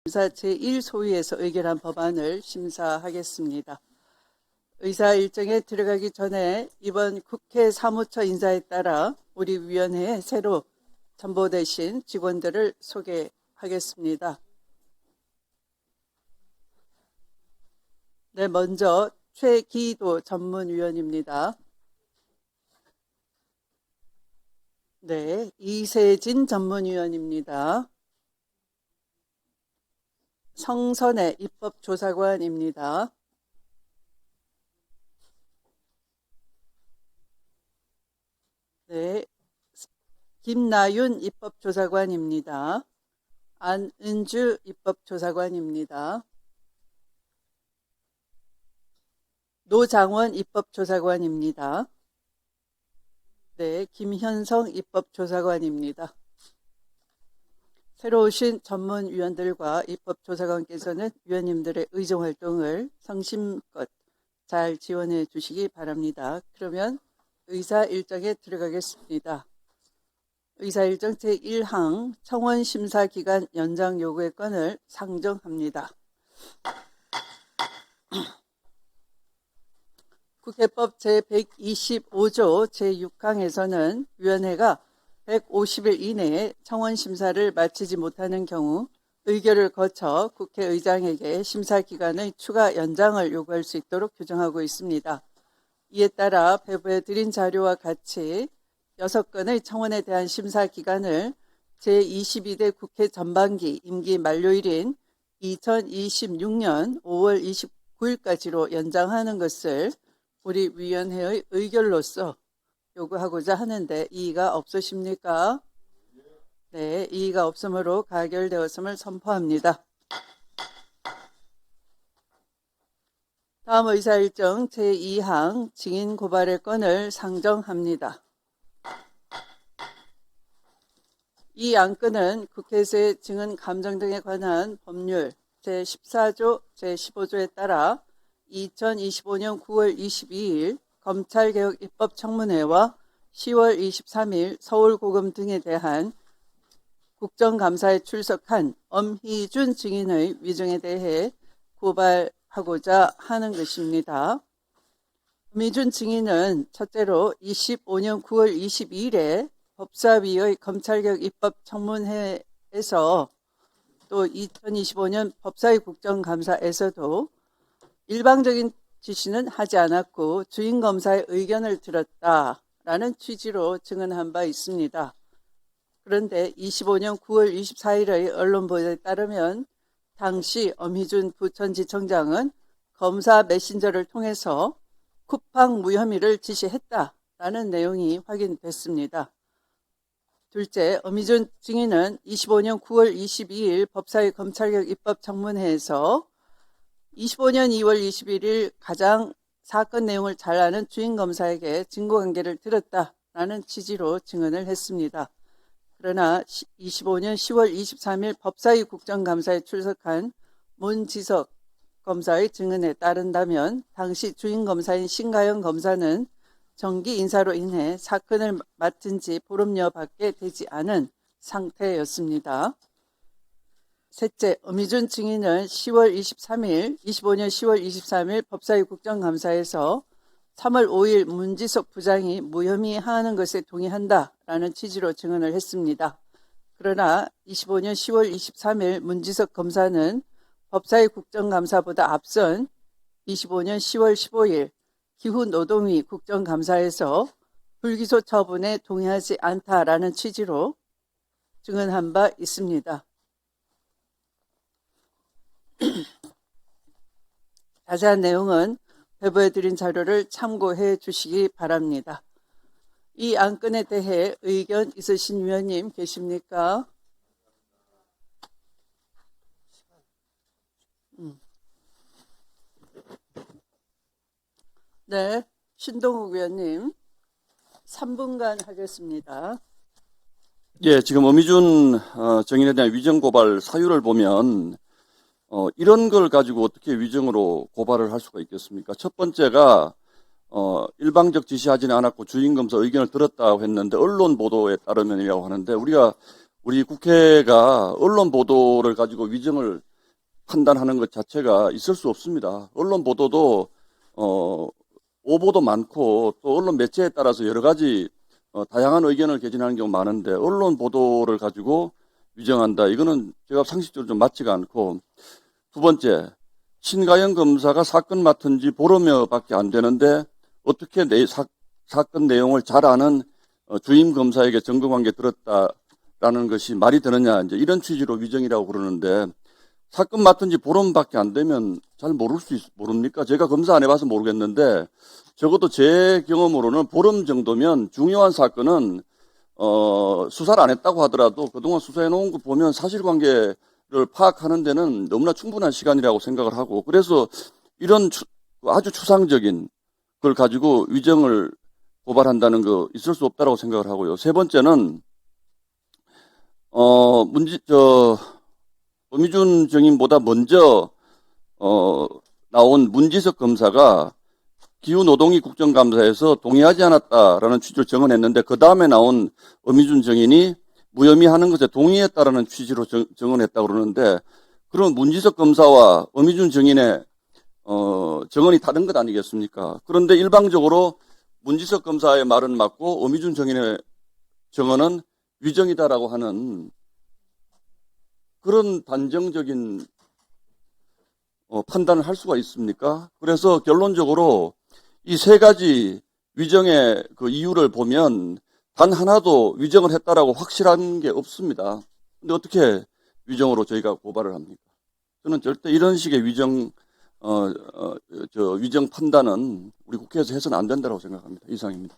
심사 제1소위에서 의결한 법안을 심사하겠습니다. 의사 일정에 들어가기 전에 이번 국회 사무처 인사에 따라 우리 위원회에 새로 전보되신 직원들을 소개하겠습니다. 네, 먼저 최기도 전문위원입니다. 네, 이세진 전문위원입니다. 성선의 입법조사관입니다. 네, 김나윤 입법조사관입니다. 안은주 입법조사관입니다. 노장원 입법조사관입니다. 네, 김현성 입법조사관입니다. 새로 오신 전문위원들과 입법조사관께서는 위원님들의 의정활동을 성심껏 잘 지원해 주시기 바랍니다. 그러면 의사 일정에 들어가겠습니다. 의사 일정 제1항 청원 심사 기간 연장 요구의 건을 상정합니다. 국회법 제125조 제6항에서는 위원회가 150일 이내에 청원 심사를 마치지 못하는 경우 의결을 거쳐 국회의장에게 심사 기간의 추가 연장을 요구할 수 있도록 규정하고 있습니다. 이에 따라 배부해 드린 자료와 같이 6건의 청원에 대한 심사 기간을 제22대 국회 전반기 임기 만료일인 2026년 5월 29일까지로 연장하는 것을 우리 위원회의 의결로서 요구하고자 하는데 이의가 없으십니까? 네, 이의가 없으므로 가결되었음을 선포합니다. 다음 의사 일정 제2항 증인 고발의 건을 상정합니다. 이 안건은 국회에서의 증언 감정 등에 관한 법률 제14조 제15조에 따라 2025년 9월 22일 검찰개혁 입법청문회와 10월 23일 서울고검 등에 대한 국정감사에 출석한 엄희준 증인의 위증에 대해 고발하고자 하는 것입니다. 엄희준 증인은 첫째로 25년 9월 22일에 법사위의 검찰개혁 입법청문회에서 또 2025년 법사위 국정감사에서도 일방적인 지시는 하지 않았고 주임검사의 의견을 들었다라는 취지로 증언한 바 있습니다. 그런데 25년 9월 24일의 언론보도에 따르면 당시 엄희준 부천지청장은 검사 메신저를 통해서 쿠팡 무혐의를 지시했다라는 내용이 확인됐습니다. 둘째, 엄희준 증인은 25년 9월 22일 법사위 검찰개혁 입법청문회에서 25년 2월 21일 가장 사건 내용을 잘 아는 주임검사에게 증거관계를 들었다라는 취지로 증언을 했습니다. 그러나 25년 10월 23일 법사위 국정감사에 출석한 문지석 검사의 증언에 따른다면 당시 주임검사인 신가영 검사는 정기 인사로 인해 사건을 맡은 지 보름여밖에 되지 않은 상태였습니다. 셋째, 엄희준 증인은 25년 10월 23일 법사위 국정감사에서 3월 5일 문지석 부장이 무혐의 하는 것에 동의한다라는 취지로 증언을 했습니다. 그러나 25년 10월 23일 문지석 검사는 법사위 국정감사보다 앞선 25년 10월 15일 기후노동위 국정감사에서 불기소 처분에 동의하지 않다라는 취지로 증언한 바 있습니다. 자세한 내용은 배부해드린 자료를 참고해 주시기 바랍니다. 이 안건에 대해 의견 있으신 위원님 계십니까? 네, 신동욱 위원님 3분간 하겠습니다. 예, 지금 엄희준 정인에 대한 위정고발 사유를 보면 이런 걸 가지고 어떻게 위정으로 고발을 할 수가 있겠습니까? 첫 번째가 일방적 지시하지는 않았고 주임검사 의견을 들었다고 했는데 언론 보도에 따르면이라고 하는데 우리 국회가 언론 보도를 가지고 위정을 판단하는 것 자체가 있을 수 없습니다. 언론 보도도 오보도 많고 또 언론 매체에 따라서 여러 가지 다양한 의견을 개진하는 경우 많은데 언론 보도를 가지고 위정한다. 이거는 제가 상식적으로 좀 맞지가 않고 두 번째, 신가영 검사가 사건 맡은 지 보름여밖에 안 되는데 어떻게 사건 내용을 잘 아는 주임 검사에게 증거관계 들었다라는 것이 말이 되느냐. 이제 이런 취지로 위정이라고 그러는데 사건 맡은 지 보름밖에 안 되면 잘 모릅니까? 제가 검사 안 해봐서 모르겠는데 적어도 제 경험으로는 보름 정도면 중요한 사건은 수사를 안 했다고 하더라도 그동안 수사해 놓은 거 보면 사실관계를 파악하는 데는 너무나 충분한 시간이라고 생각을 하고 그래서 이런 아주 추상적인 걸 가지고 위정을 고발한다는 거 있을 수 없다라고 생각을 하고요. 세 번째는 어미준 증인보다 먼저 나온 문지석 검사가 기후노동위 국정감사에서 동의하지 않았다라는 취지로 증언했는데 그 다음에 나온 어미준 증인이 무혐의하는 것에 동의했다라는 취지로 증언했다고 그러는데 그런 문지석 검사와 어미준 증인의 증언이 다른 것 아니겠습니까? 그런데 일방적으로 문지석 검사의 말은 맞고 어미준 증인의 증언은 위정이다라고 하는 그런 단정적인 판단을 할 수가 있습니까? 그래서 결론적으로 이 세 가지 위정의 그 이유를 보면 단 하나도 위정을 했다라고 확실한 게 없습니다. 근데 어떻게 위정으로 저희가 고발을 합니까? 저는 절대 이런 식의 위정 판단은 우리 국회에서 해서는 안 된다고 생각합니다. 이상입니다.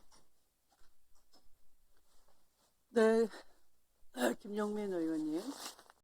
네, 김용민 의원님.